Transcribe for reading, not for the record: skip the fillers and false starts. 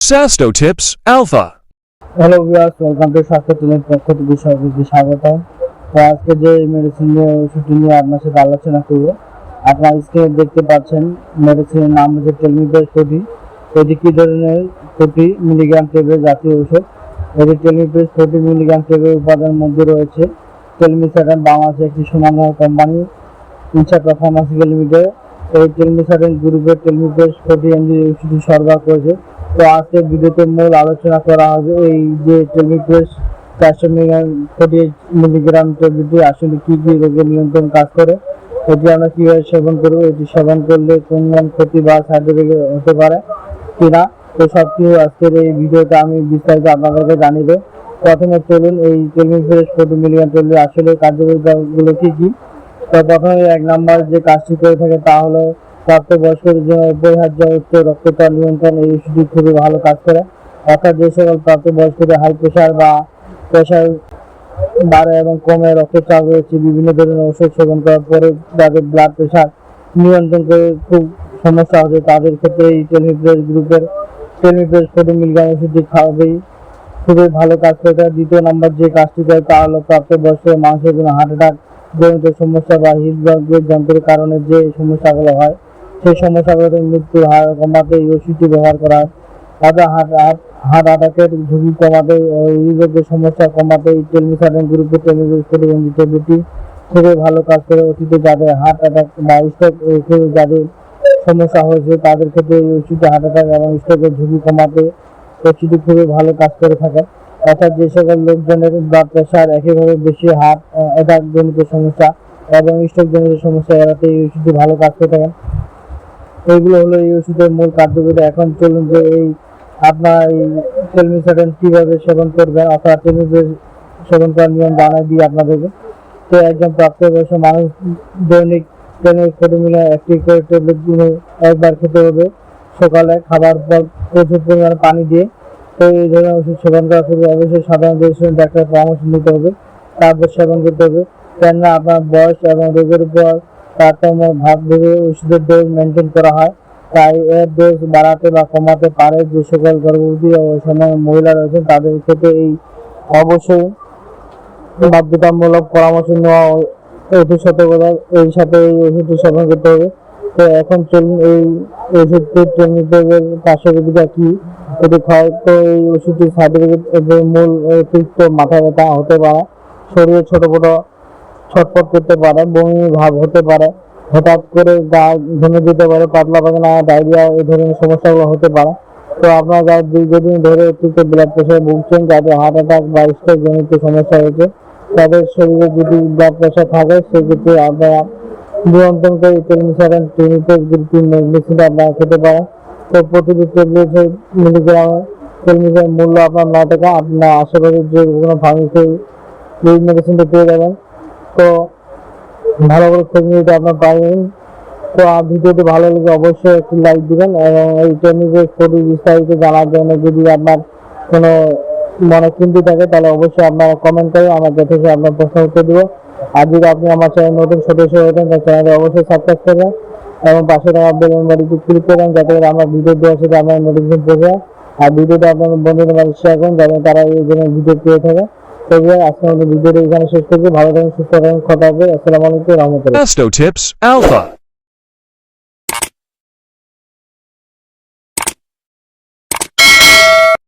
Sasto Tips Alpha. Hello viewers, welcome to স্বাস্থ্য টিমের পক্ষ থেকে সবাইকে স্বাগত। তো আজকে যে মেডিসিন নিয়ে ওষুধটি নিয়ে আপনার সাথে আলোচনা করব, আপনারা স্ক্রিনে দেখতে পাচ্ছেন মেডিসিনের নাম হচ্ছে টেলমিপ্রেস 40। এটি কী ধরনের 40 মিলিগ্রাম ট্যাবলেট জাতীয় ওষুধ। এটি টেলমিপ্রেস 40 মিলিগ্রাম ট্যাবলেট উপাদানের মধ্যে রয়েছে টেলমিসার্টান, বাংলাদেশের একটি সুনামধন্য কোম্পানি ইনসার্টা ফার্মাসিউটিক্যাল লিমিটেড। এই টেলমিসার্টান গ্রুপের টেলমিপ্রেস 40 এমজি ওষুধটি সরবরাহ করেছে। তো আজকের ভিডিওতে মূল আলোচনা করা হবে এই যে টেলমিপ্রেস 400 মিলিগ্রাম ট্যাবলেটটি আসলে কি কি রোগের নিয়ন্ত্রণ কাজ করে, এটি আমরা কীভাবে সেবন করব, এটি সেবন করলে কোন কোন ক্ষতি বা সাইড এফেক্ট হতে পারে কিনা, তো সব কিছু আজকের এই ভিডিওতে আমি বিস্তারিত আপনাদেরকে জানিয়ে দেব। প্রথমে চলুন এই টেলমিপ্রেস 40 মিলিগ্রাম ট্যাবলেট আসলে কার্যকারিতাগুলো কী কী। তো প্রথমে এক নম্বর যে কাজটি করে থাকে তা হলো প্রাপ্তবয়স্কদের জন্য অপরিহার্য উচ্চ রক্তচাপ নিয়ন্ত্রণ। এই ওষুধটি খুবই ভালো কাজ করে। অর্থাৎ যে সকল প্রাপ্তবয়স্কদের হাই প্রেশার বা প্রেশার বাড়ে এবং কমে, রক্তচাপ রয়েছে, বিভিন্ন ধরনের ওষুধ সেবন করার পরে যাদের ব্লাড প্রেশার নিয়ন্ত্রণ করে খুব সমস্যা হচ্ছে, তাদের ক্ষেত্রে এই টেলমিপ্রেস গ্রুপের টেলমিপ্রেস 40 মিলিগ্রাম ওষুধটি খাওয়াবেই খুবই ভালো কাজ করে থাকে। দ্বিতীয় নম্বর যে কাজটি করে তা হলো প্রাপ্তবয়স্ক মানুষের জন্য হার্ট অ্যাটাক জনিত সমস্যা বা হৃদরোগের যন্ত্রের কারণে যে সমস্যাগুলো হয়, সেই সমস্যাগুলো থেকে মৃত্যুর হার কমাতে এই ওষুধটি ব্যবহার করা হয়। তাদের হার্ট অ্যাটাকের ঝুঁকি কমাতে, হৃদরোগের সমস্যা কমাতে এই টেলমিসার্টান গ্রুপের টেলমিপ্রেস 40 এমজি ট্যাবলেটটি খুবই ভালো কাজ করে। অতীতে যাদের হার্ট অ্যাটাক বা স্ট্রোক যাদের সমস্যা হয়েছে তাদের ক্ষেত্রে এই ওষুধটি হার্ট অ্যাটাক এবং স্ট্রোকের ঝুঁকি কমাতে ওষুধটি খুবই ভালো কাজ করে থাকে। অর্থাৎ যে সকল লোকজনের ব্লাড প্রেশার একইভাবে বেশি, হার্ট অ্যাটাক জনিত সমস্যা এবং স্ট্রোক জনিত সমস্যা এড়াতে এই ওষুধটি ভালো কাজ করে থাকেন। এইগুলো হলো এই ওষুধের মূল কার্যকারিতা। এখন চলুন যে এই আপনার এই টেলমিসার্টান কীভাবে সেবন করবেন, অর্থাৎ টেলমিপ্রেস সেবন করার নিয়ম জানাই দিই আপনাদেরকে। তো একজন প্রাপ্তবয়স্ক মানুষ দৈনিক 40 মিলিগ্রাম একটি করে ট্যাবলেট দিনে একবার খেতে হবে, সকালে খাবার পর প্রচুর পরিমাণে পানি দিয়ে। তো এই ধরনের ওষুধ সেবন করার পূর্বে অবশ্যই সাধারণ ডাক্তারের পরামর্শ নিতে হবে, তারপর সেবন করতে হবে। কেননা আপনার বয়স এবং রোগের উপর তারতম্য ভাব ভেবে ওষুধের ডোজ মেনটেন করা হয়, তাই এর ডোজ বাড়াতে বা কমাতে পারে। যে সকল গর্ভবতী ও সময় মহিলা রয়েছেন তাদের ক্ষেত্রে এই অবশ্যই বাধ্যতামূলক পরামর্শ নেওয়া অতি সতর্কতার এই সাথে এই ওষুধটি সেবন করতে হবে। তো এখন চলুন এই ওষুধটির টেলমিপ্রেসের পার্শ্বপ্রতিক্রিয়া কি, এটি হয়তো এই ওষুধটির সাইড এফেক্ট মূল অতিরিক্ত মাথা ব্যথা হতে পারে, শরীরে ছোট ছোট ছটফট করতে পারে, বমি ভাব হতে পারে, হঠাৎ করে গা ঘেমে যেতে পারে, পাতলা পায়খানা, ডায়রিয়া এই ধরনের সমস্যাগুলো হতে পারে। তো আপনারা যারা দীর্ঘদিন ধরে অতিরিক্ত ব্লাড প্রেশার ভুগছেন, যাদের হার্ট অ্যাটাক বা স্ট্রোক জনিত সমস্যা হয়েছে, তাদের শরীরে যদি ব্লাড প্রেশার থাকে সেক্ষেত্রে আপনারা নিয়ন্ত্রণ করে টেলমিসার্টান টেলমিপ্রেস গ্রুপের মেডিসিনটা আপনারা খেতে পারেন। তো প্রতিটি ট্যাবলেট মিলিগ্রাম টেলমিসার্টান মূল্য আপনার 9 টাকা। আপনার আশেপাশে যে কোনো ফার্মেসি এই মেডিসিনটা পেয়ে যাবেন। তো ভালো করে খোঁজ নিতে আপনার পারবেন। তো ভিডিওটি ভালো লেগে অবশ্যই একটি লাইক দিবেন এবং এই টেলমিপ্রেস 40 বিস্তারিত জানার জন্য যদি আপনার কোনো মনে চিন্তা থাকে তাহলে অবশ্যই আপনারা কমেন্ট করে আমার যথেষ্ট আপনার প্রশ্ন উত্তর দেবো। আর যদি আপনি আমার চ্যানেল নতুন সদস্য হয়ে থাকেন তাহলে চ্যানেলটি অবশ্যই সাবস্ক্রাইব করবেন এবং পাশে থাকা বেল আইকনটি ক্লিক করবেন যাতে করে আমরা ভিডিও দেওয়ার সাথে আপনার নোটিফিকেশন পৌঁছে। আর ভিডিওটা আপনার বন্ধুদের মাঝে শেয়ার করুন যাতে তারা এই ধরনের ভিডিও পেয়ে থাকে। তো আজকে আমাদের ভিডিওটা এখানে শেষ করছি। ভালো থাকুন, সুস্থ থাকুন, কথা হবে। আসসালামু আলাইকুম, রহমতুল্লাহ। Sasto Tips Alpha.